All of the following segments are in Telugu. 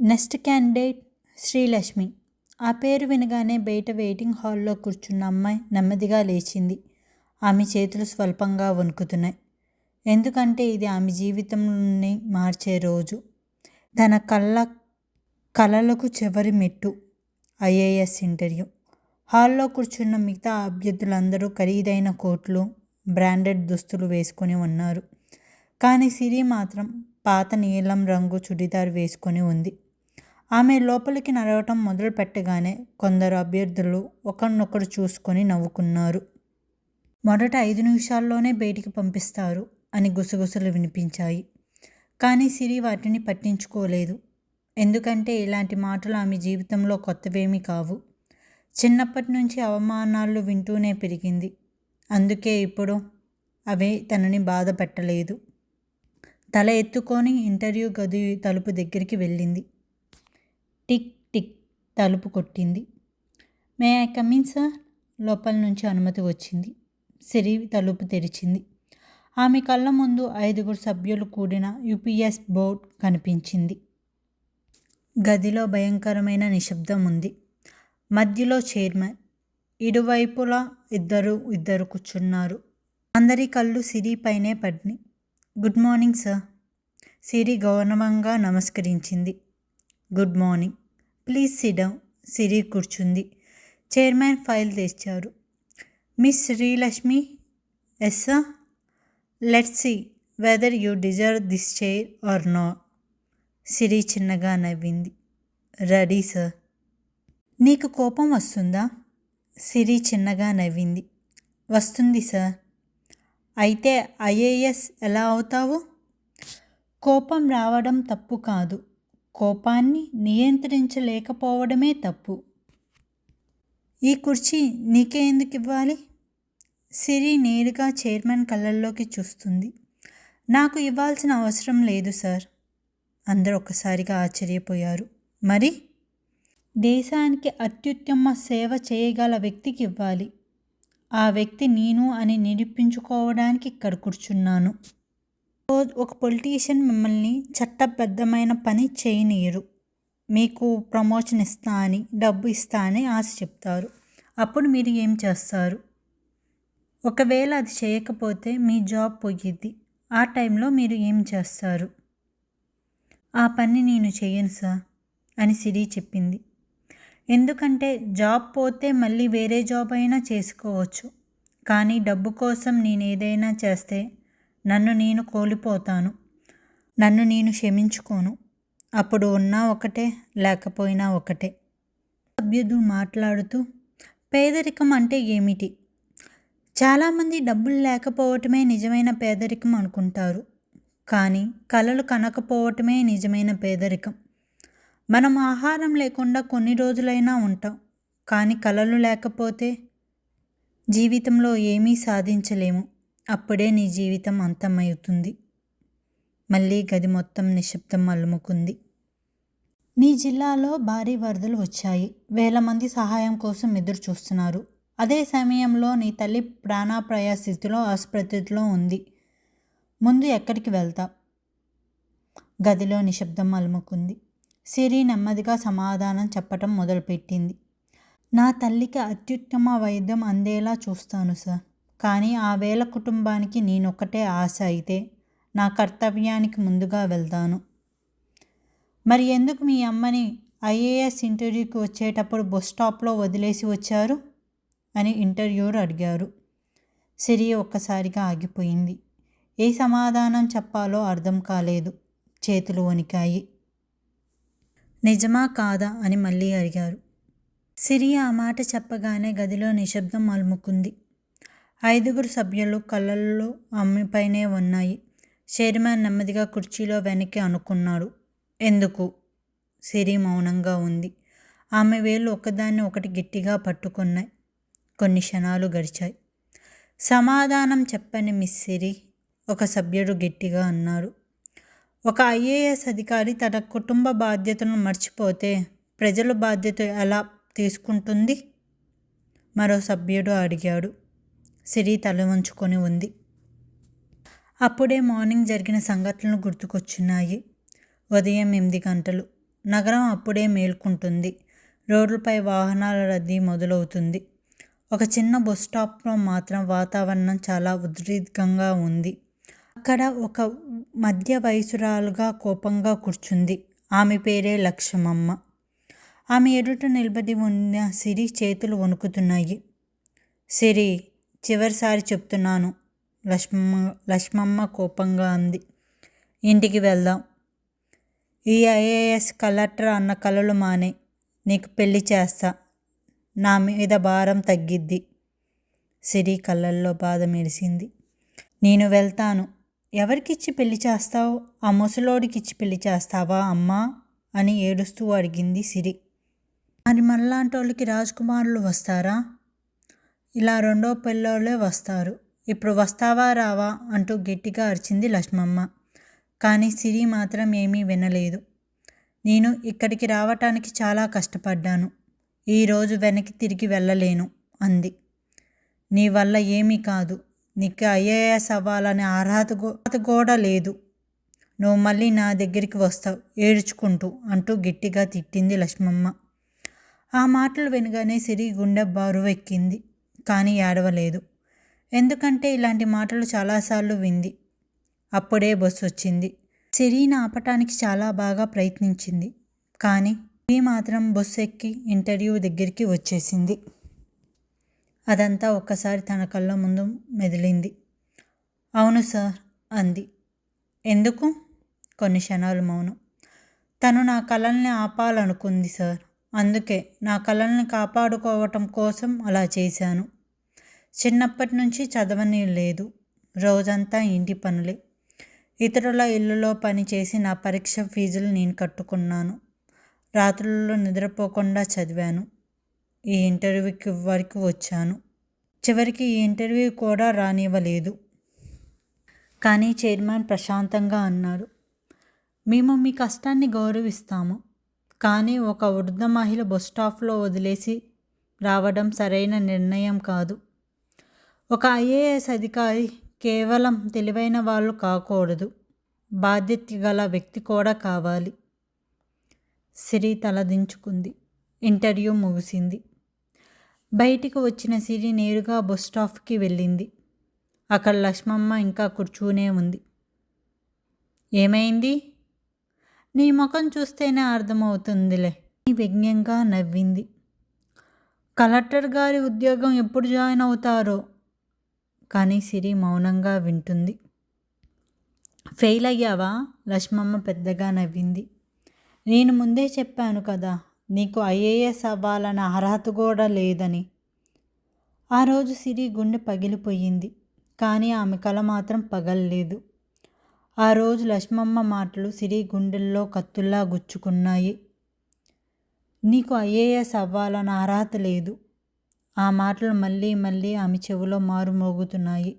Next candidate Srilakshmi. ఆ పేరు వినగానే బయట వెయిటింగ్ హాల్లో కూర్చున్న అమ్మాయి నెమ్మదిగా లేచింది. ఆమె చేతులు స్వల్పంగా వణుకుతున్నాయి. ఎందుకంటే ఇది ఆమె జీవితాన్ని మార్చే రోజు. తన కలలకు చివరి మెట్టు. IAS interview. హాల్లో కూర్చున్న మిగతా అభ్యర్థులందరూ ఖరీదైన కోట్లు, బ్రాండెడ్ దుస్తులు వేసుకొని ఉన్నారు. కానీ సిరి మాత్రం పాత నీలం రంగు చుడిదార్ వేసుకొని ఉంది. ఆమె లోపలికి నడవటం మొదలు పెట్టగానే కొందరు అభ్యర్థులు ఒకరినొకరు చూసుకొని నవ్వుకున్నారు. మొదట 5 నిమిషాల్లోనే బయటికి పంపిస్తారు అని గుసగుసలు వినిపించాయి. కానీ సిరి వాటిని పట్టించుకోలేదు. ఎందుకంటే ఇలాంటి మాటలు ఆమె జీవితంలో కొత్తవేమీ కావు. చిన్నప్పటి నుంచి అవమానాలు వింటూనే పెరిగింది. అందుకే ఇప్పుడు అవే తనని బాధ పెట్టలేదు. తల ఎత్తుకొని ఇంటర్వ్యూ గది తలుపు దగ్గరికి వెళ్ళింది. టిక్ టిక్ తలుపు కొట్టింది. May I come in sir? లోపల నుంచి అనుమతి వచ్చింది. సిరి తలుపు తెరిచింది. ఆమె కళ్ళ ముందు 5 సభ్యులు కూడిన యూపీఎస్ బోర్డ్ కనిపించింది. గదిలో భయంకరమైన నిశ్శబ్దం ఉంది. మధ్యలో చైర్మన్, ఇరువైపులా ఇద్దరు కూర్చున్నారు. అందరి కళ్ళు సిరి పైనే పడినాయి. Good morning sir. సిరి గౌరవంగా నమస్కరించింది. Good morning. Please sit down. Siri కూర్చుంది. చైర్మన్ ఫైల్ తెచ్చారు. Miss Srilakshmi. Yes sir. Let's see whether you deserve this chair or not. Siri చిన్నగా నవ్వింది. Ready sir. నీకు కోపం వస్తుందా? సిరి చిన్నగా నవ్వింది. వస్తుంది సార్. అయితే ఐఏఎస్ ఎలా అవుతావు? కోపం రావడం తప్పు కాదు, కోపాన్ని నియంత్రించలేకపోవడమే తప్పు. ఈ కుర్చీ నీకే ఎందుకు ఇవ్వాలి? సిరి నేరుగా చైర్మన్ కళ్ళల్లోకి చూస్తుంది. నాకు ఇవ్వాల్సిన అవసరం లేదు సార్. అందరూ ఒక్కసారిగా ఆశ్చర్యపోయారు. మరి? దేశానికి అత్యుత్తమ సేవ చేయగల వ్యక్తికి ఇవ్వాలి. ఆ వ్యక్తి నేను అని నిరూపించుకోవడానికి ఇక్కడ కూర్చున్నాను. ఒక పొలిటీషియన్ మిమ్మల్ని చట్టబద్ధమైన పని చేయనీయరు. మీకు ప్రమోషన్ ఇస్తా అని, డబ్బు ఇస్తా అని ఆశ చెప్తారు. అప్పుడు మీరు ఏం చేస్తారు? ఒకవేళ అది చేయకపోతే మీ జాబ్ పోయిద్ది. ఆ టైంలో మీరు ఏం చేస్తారు? ఆ పని నేను చేయను సార్ అని సిరి చెప్పింది. ఎందుకంటే జాబ్ పోతే మళ్ళీ వేరే జాబ్ అయినా చేసుకోవచ్చు. కానీ డబ్బు కోసం నేను ఏదైనా చేస్తే నన్ను నేను కోల్పోతాను. నన్ను నేను క్షమించుకోను. అప్పుడు ఉన్నా ఒకటే, లేకపోయినా ఒకటే. సభ్యుడు మాట్లాడుతూ, పేదరికం అంటే ఏమిటి? చాలామంది డబ్బులు లేకపోవటమే నిజమైన పేదరికం అనుకుంటారు. కానీ కలలు కనకపోవటమే నిజమైన పేదరికం. మనం ఆహారం లేకుండా కొన్ని రోజులైనా ఉంటాం. కానీ కలలు లేకపోతే జీవితంలో ఏమీ సాధించలేము. అప్పుడే నీ జీవితం అంతమవుతుంది. మళ్ళీ గది మొత్తం నిశ్శబ్దం అలుముకుంది. నీ జిల్లాలో భారీ వరదలు వచ్చాయి. వేల మంది సహాయం కోసం ఎదురు చూస్తున్నారు. అదే సమయంలో నీ తల్లి ప్రాణాపాయ స్థితిలో ఆసుపత్రిలో ఉంది. ముందు ఎక్కడికి వెళ్తావు? గదిలో నిశ్శబ్దం అలుముకుంది. సిరి నెమ్మదిగా సమాధానం చెప్పటం మొదలుపెట్టింది. నా తల్లికి అత్యుత్తమ వైద్యం అందేలా చూస్తాను సార్. కానీ ఆ వేళ కుటుంబానికి నేనొక్కటే ఆశ అయితే నా కర్తవ్యానికి ముందుగా వెళ్తాను. మరి ఎందుకు మీ అమ్మని ఐఏఎస్ ఇంటర్వ్యూకి వచ్చేటప్పుడు బస్ స్టాప్లో వదిలేసి వచ్చారు అని ఇంటర్వ్యూర్ అడిగారు. సిరి ఒక్కసారిగా ఆగిపోయింది. ఏ సమాధానం చెప్పాలో అర్థం కాలేదు. చేతులు వణికాయి. నిజమా కాదా అని మళ్ళీ అడిగారు. సిరి ఆ మాట చెప్పగానే గదిలో నిశ్శబ్దం అలుముకుంది. 5 సభ్యులు కళ్ళల్లో ఆమెపైనే ఉన్నాయి. చైర్మన్ నెమ్మదిగా కుర్చీలో వెనక్కి అనుకున్నాడు. ఎందుకు? సిరి మౌనంగా ఉంది. ఆమె వేళ్ళు ఒకదాన్ని ఒకటి గట్టిగా పట్టుకున్నాయి. కొన్ని క్షణాలు గడిచాయి. సమాధానం చెప్పండి మిస్ సిరి, ఒక సభ్యుడు గట్టిగా అన్నారు. ఒక ఐఏఎస్ అధికారి తన కుటుంబ బాధ్యతలను మర్చిపోతే ప్రజల బాధ్యత ఎలా తీసుకుంటుంది? మరో సభ్యుడు అడిగాడు. సిరి తల వంచుకొని ఉంది. అప్పుడే మార్నింగ్ జరిగిన సంఘటనలు గుర్తుకొచ్చున్నాయి. ఉదయం 8 గంటలు. నగరం అప్పుడే మేల్కుంటుంది. రోడ్లపై వాహనాల రద్దీ మొదలవుతుంది. ఒక చిన్న బస్ స్టాప్లో మాత్రం వాతావరణం చాలా ఉద్రిక్తంగా ఉంది. అక్కడ ఒక మధ్య వయసురాలుగా కోపంగా కూర్చుంది. ఆమె పేరే లక్ష్మమ్మ. ఆమె ఎదుట నిలబడి ఉన్న సిరి చేతులు వణుకుతున్నాయి. సిరి, చివరిసారి చెప్తున్నాను, లక్ష్మమ్మ కోపంగా అంది. ఇంటికి వెళ్దాం. ఈ ఐఏఎస్ కలెక్టర్ అన్న కలలు మానే. నీకు పెళ్లి చేస్తా. నా మీద భారం తగ్గిద్ది. సిరి కళ్ళల్లో బాధ మెరిసింది. నేను వెళ్తాను. ఎవరికిచ్చి పెళ్లి చేస్తావు? ఆ ముసలోడికిచ్చి పెళ్లి చేస్తావా అమ్మా అని ఏడుస్తూ అడిగింది సిరి. మరి మనలాంటోళ్ళకి రాజకుమారులు వస్తారా? ఇలా రెండో పిల్లోళ్ళే వస్తారు. ఇప్పుడు వస్తావా రావా అంటూ గట్టిగా అరిచింది లక్ష్మమ్మ. కానీ సిరి మాత్రం ఏమీ వినలేదు. నేను ఇక్కడికి రావటానికి చాలా కష్టపడ్డాను. ఈరోజు వెనక్కి తిరిగి వెళ్ళలేను అంది. నీ వల్ల ఏమీ కాదు. నీకు ఐఏఎస్ అవ్వాలనే అర్హత కూడా లేదు. నువ్వు మళ్ళీ నా దగ్గరికి వస్తావు ఏడ్చుకుంటూ అంటూ గట్టిగా తిట్టింది లక్ష్మమ్మ. ఆ మాటలు వినగానే సిరి గుండె బరువెక్కింది. కానీ ఏడవలేదు. ఎందుకంటే ఇలాంటి మాటలు చాలాసార్లు వింది. అప్పుడే బస్సు వచ్చింది. సిరిని ఆపటానికి చాలా బాగా ప్రయత్నించింది. కానీ సిరి మాత్రం బస్సు ఎక్కి ఇంటర్వ్యూ దగ్గరికి వచ్చేసింది. అదంతా ఒక్కసారి తన కళ్ళ ముందు మెదిలింది. అవును సార్ అంది. ఎందుకు? కొన్ని క్షణాలు మౌనం. తను నా కళల్ని ఆపాలనుకుంది సార్. అందుకే నా కళల్ని కాపాడుకోవటం కోసం అలా చేశాను. చిన్నప్పటి నుంచి చదవని లేదు. రోజంతా ఇంటి పనులే. ఇతరుల ఇళ్ళలో పనిచేసి నా పరీక్ష ఫీజులు నేను కట్టుకున్నాను. రాత్రుల్లో నిద్రపోకుండా చదివాను. ఈ ఇంటర్వ్యూకి వరకు వచ్చాను. చివరికి ఈ ఇంటర్వ్యూ కూడా రానివ్వలేదు. కానీ చైర్మన్ ప్రశాంతంగా అన్నారు, మేము మీ కష్టాన్ని గౌరవిస్తాము. కానీ ఒక వృద్ధ మహిళ బస్ స్టాప్లో వదిలేసి రావడం సరైన నిర్ణయం కాదు. ఒక ఐఏఎస్ అధికారి కేవలం తెలివైన వాళ్ళు కాకూడదు. బాధ్యత గల వ్యక్తి కూడా కావాలి. సిరి తలదించుకుంది. ఇంటర్వ్యూ ముగిసింది. బయటికి వచ్చిన సిరి నేరుగా బస్ స్టాప్కి వెళ్ళింది. అక్కడ లక్ష్మమ్మ ఇంకా కూర్చునే ఉంది. ఏమైంది? నీ ముఖం చూస్తేనే అర్థమవుతుందిలే. వ్యంగ్యంగా నవ్వింది. కలెక్టర్ గారి ఉద్యోగం ఎప్పుడు జాయిన్ అవుతారో? కానీ సిరి మౌనంగా వింటుంది. ఫెయిల్ అయ్యావా? లక్ష్మమ్మ పెద్దగా నవ్వింది. నేను ముందే చెప్పాను కదా, నీకు ఐఏఎస్ అవ్వాలన్న అర్హత కూడా లేదని. ఆ రోజు సిరి గుండె పగిలిపోయింది. కానీ ఆమె కల మాత్రం పగలలేదు. ఆ రోజు లక్ష్మమ్మ మాటలు సిరి గుండెల్లో కత్తుల్లా గుచ్చుకున్నాయి. నీకు ఐఏఎస్ అవ్వాలన్న అర్హత లేదు. ఆ మాటలు మళ్ళీ మళ్ళీ ఆమె చెవిలో మారుమోగుతున్నాయి.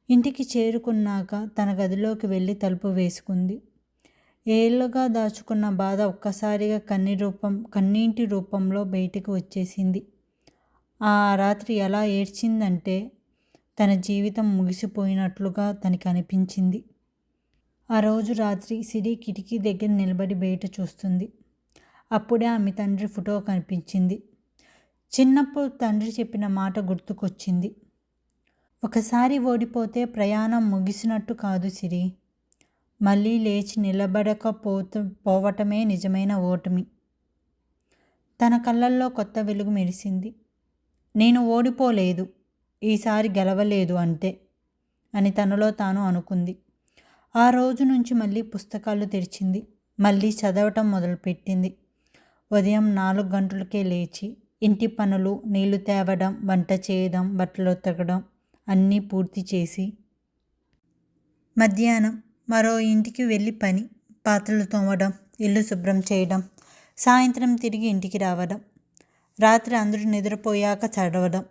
ఇంటికి చేరుకున్నాక తన గదిలోకి వెళ్ళి తలుపు వేసుకుంది. ఏళ్ళుగా దాచుకున్న బాధ ఒక్కసారిగా కన్నీటి రూపంలో బయటకు వచ్చేసింది. ఆ రాత్రి ఎలా ఏడ్చిందంటే తన జీవితం ముగిసిపోయినట్లుగా తనకి అనిపించింది. ఆ రోజు రాత్రి సిరి కిటికీ దగ్గర నిలబడి బయట చూస్తుంది. అప్పుడే ఆమె తండ్రి ఫోటో కనిపించింది. చిన్నప్పుడు తండ్రి చెప్పిన మాట గుర్తుకొచ్చింది. ఒకసారి ఓడిపోతే ప్రయాణం ముగిసినట్టు కాదు సిరి. మళ్ళీ లేచి నిలబడకపోవటమే నిజమైన ఓటమి. తన కళ్ళల్లో కొత్త వెలుగు మెరిసింది. నేను ఓడిపోలేదు, ఈసారి గెలవలేదు అంతే అని తనలో తాను అనుకుంది. ఆ రోజు నుంచి మళ్ళీ పుస్తకాలు తెరిచింది. మళ్ళీ చదవటం మొదలుపెట్టింది. ఉదయం 4 గంటలకే లేచి ఇంటి పనులు, నీళ్లు తేవడం, వంట చేయడం, బట్టలు ఉతకడం అన్నీ పూర్తి చేసి మధ్యాహ్నం మరో ఇంటికి వెళ్ళి పని, పాత్రలు తోమడం, ఇల్లు శుభ్రం చేయడం, సాయంత్రం తిరిగి ఇంటికి రావడం, రాత్రి అందరూ నిద్రపోయాక చదవడం.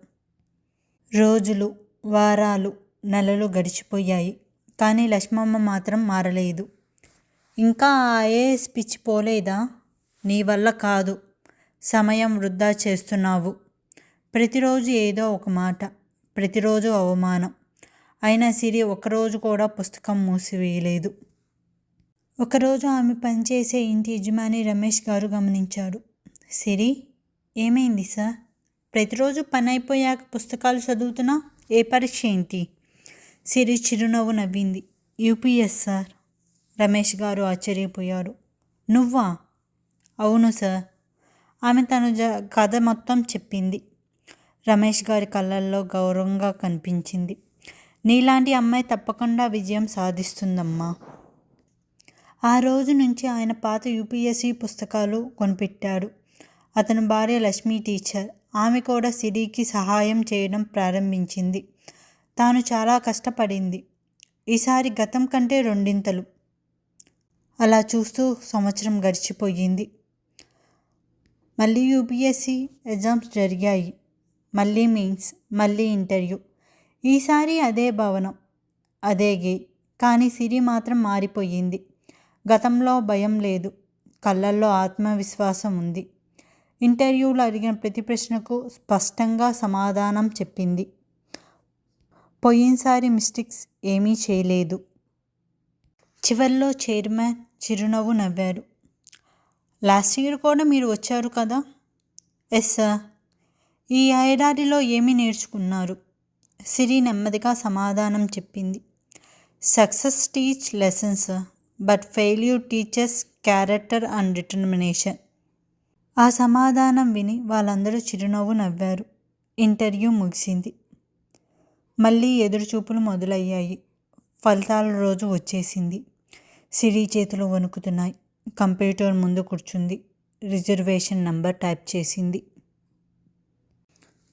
రోజులు, వారాలు, నెలలు గడిచిపోయాయి. కానీ లక్ష్మమ్మ మాత్రం మారలేదు. ఇంకా ఆ ఐఏఎస్ పిచ్చి పోలేదా? నీ వల్ల కాదు. సమయం వృధా చేస్తున్నావు. ప్రతిరోజు ఏదో ఒక మాట, ప్రతిరోజు అవమానం. అయినా సిరి ఒకరోజు కూడా పుస్తకం మూసివేయలేదు. ఒకరోజు ఆమె పనిచేసే ఇంటి యజమాని రమేష్ గారు గమనించాడు. సిరి, ఏమైంది సార్? ప్రతిరోజు పని అయిపోయాక పుస్తకాలు చదువుతున్నా, ఏ పరీక్ష ఏంటి? సిరి చిరునవ్వు నవ్వింది. UPS sir. రమేష్ గారు ఆశ్చర్యపోయారు. నువ్వా? అవును సార్. ఆమె తన కథ మొత్తం చెప్పింది. రమేష్ గారి కళ్ళల్లో గౌరవంగా కనిపించింది. నీలాంటి అమ్మాయి తప్పకుండా విజయం సాధిస్తుందమ్మా. ఆ రోజు నుంచి ఆయన పాత యూపీఎస్సీ పుస్తకాలు కొనిపెట్టాడు. అతని భార్య లక్ష్మీ టీచర్. ఆమె కూడా సిరికి సహాయం చేయడం ప్రారంభించింది. తాను చాలా కష్టపడింది. ఈసారి గతం కంటే రెండింతలు. అలా చూస్తూ సంవత్సరం గడిచిపోయింది. మళ్ళీ యూపీఎస్సీ ఎగ్జామ్స్ జరిగాయి. మళ్ళీ మెయిన్స్, మళ్ళీ ఇంటర్వ్యూ. ఈసారి అదే భవనం, అదే గే. కానీ సిరి మాత్రం మారిపోయింది. గతంలో భయం లేదు, కళ్ళల్లో ఆత్మవిశ్వాసం ఉంది. ఇంటర్వ్యూలో అడిగిన ప్రతి ప్రశ్నకు స్పష్టంగా సమాధానం చెప్పింది. పోయినసారి మిస్టేక్స్ ఏమీ చేయలేదు. చివర్లో చైర్మన్ చిరునవ్వు నవ్వారు. లాస్ట్ ఇయర్ కూడా మీరు వచ్చారు కదా? Yes sir. ఈ ఏడాదిలో ఏమి నేర్చుకున్నారు? సిరి నెమ్మదిగా సమాధానం చెప్పింది. Success teach lessons, but failure teachers character and determination. ఆ సమాధానం విని వాళ్ళందరూ చిరునవ్వు నవ్వారు. ఇంటర్వ్యూ ముగిసింది. మళ్ళీ ఎదురుచూపులు మొదలయ్యాయి. ఫలితాల రోజు వచ్చేసింది. సిరి చేతులు వణుకుతున్నాయి. కంప్యూటర్ ముందు కూర్చుంది. రిజర్వేషన్ నంబర్ టైప్ చేసింది.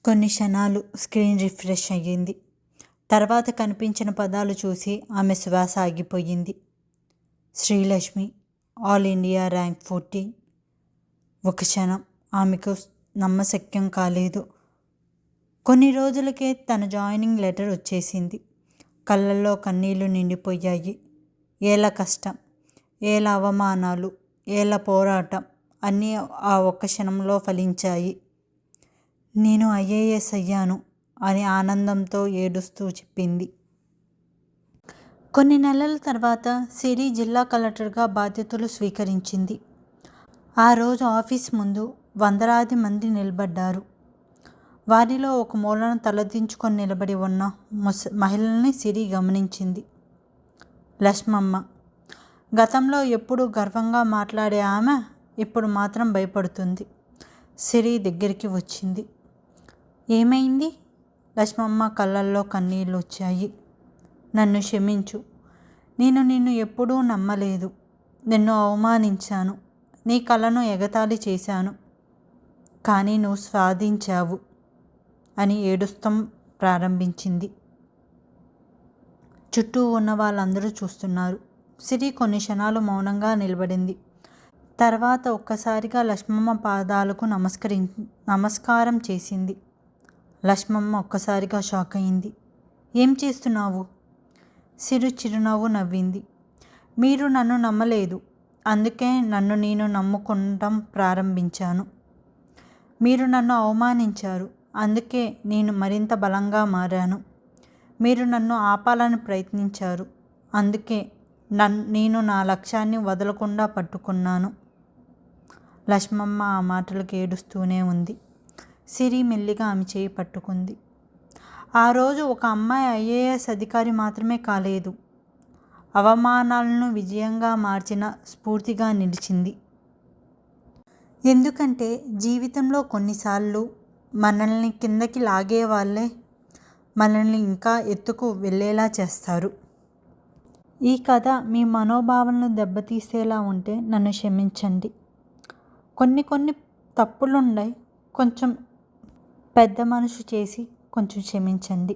కొన్ని క్షణాలు స్క్రీన్ రిఫ్రెష్ అయ్యింది. తర్వాత కనిపించిన పదాలు చూసి ఆమె శ్వాస ఆగిపోయింది. Srilakshmi, all India rank 14. ఒక క్షణం ఆమెకు నమ్మశక్యం కాలేదు. కొన్ని రోజులకే తన జాయినింగ్ లెటర్ వచ్చేసింది. కళ్ళల్లో కన్నీళ్లు నిండిపోయాయి. ఏళ్ళ కష్టం, ఏళ్ళ అవమానాలు, ఏళ్ళ పోరాటం అన్నీ ఆ ఒక్క క్షణంలో ఫలించాయి. నేను ఐఏఎస్ అయ్యాను అని ఆనందంతో ఏడుస్తూ చెప్పింది. కొన్ని నెలల తర్వాత సిరి జిల్లా కలెక్టర్గా బాధ్యతలు స్వీకరించింది. ఆ రోజు ఆఫీస్ ముందు వందలాది మంది నిలబడ్డారు. వారిలో ఒక మూలన తలదించుకొని నిలబడి ఉన్న మహిళల్ని సిరి గమనించింది. లక్ష్మమ్మ. గతంలో ఎప్పుడూ గర్వంగా మాట్లాడే ఆమె ఇప్పుడు మాత్రం భయపడుతుంది. సిరి దగ్గరికి వచ్చింది. ఏమైంది? లక్ష్మమ్మ కళ్ళల్లో కన్నీళ్ళు వచ్చాయి. నన్ను క్షమించు. నేను నిన్ను ఎప్పుడూ నమ్మలేదు. నిన్ను అవమానించాను. నీ కళను ఎగతాళి చేశాను. కానీ నువ్వు సాధించావు అని ఏడుస్తాం ప్రారంభించింది. చుట్టూ ఉన్న వాళ్ళందరూ చూస్తున్నారు. సిరి కొన్ని క్షణాలు మౌనంగా నిలబడింది. తర్వాత ఒక్కసారిగా లక్ష్మమ్మ పాదాలకు నమస్కారం చేసింది. లక్ష్మమ్మ ఒక్కసారిగా షాక్ అయింది. ఏం చేస్తున్నావు? సిరి చిరునవ్వు నవ్వింది. మీరు నన్ను నమ్మలేదు. అందుకే నన్ను నేను నమ్ముకోవటం ప్రారంభించాను. మీరు నన్ను అవమానించారు. అందుకే నేను మరింత బలంగా మారాను. మీరు నన్ను ఆపాలని ప్రయత్నించారు. అందుకే నేను నా లక్ష్యాన్ని వదలకుండా పట్టుకున్నాను. లక్ష్మమ్మ ఆ మాటలకు ఏడుస్తూనే ఉంది. సిరి మెల్లిగా ఆమె చేయి పట్టుకుంది. ఆ రోజు ఒక అమ్మాయి ఐఏఎస్ అధికారి మాత్రమే కాలేదు, అవమానాలను విజయంగా మార్చిన స్ఫూర్తిగా నిలిచింది. ఎందుకంటే జీవితంలో కొన్నిసార్లు మనల్ని కిందకి లాగే వాళ్ళే మనల్ని ఇంకా ఎత్తుకు వెళ్ళేలా చేస్తారు. ఈ కథ మీ మనోభావాలను దెబ్బతీసేలా ఉంటే నన్ను క్షమించండి. కొన్ని తప్పులున్నాయి. కొంచెం పెద్ద మనసు చేసి కొంచెం క్షమించండి.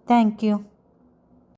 Thank you.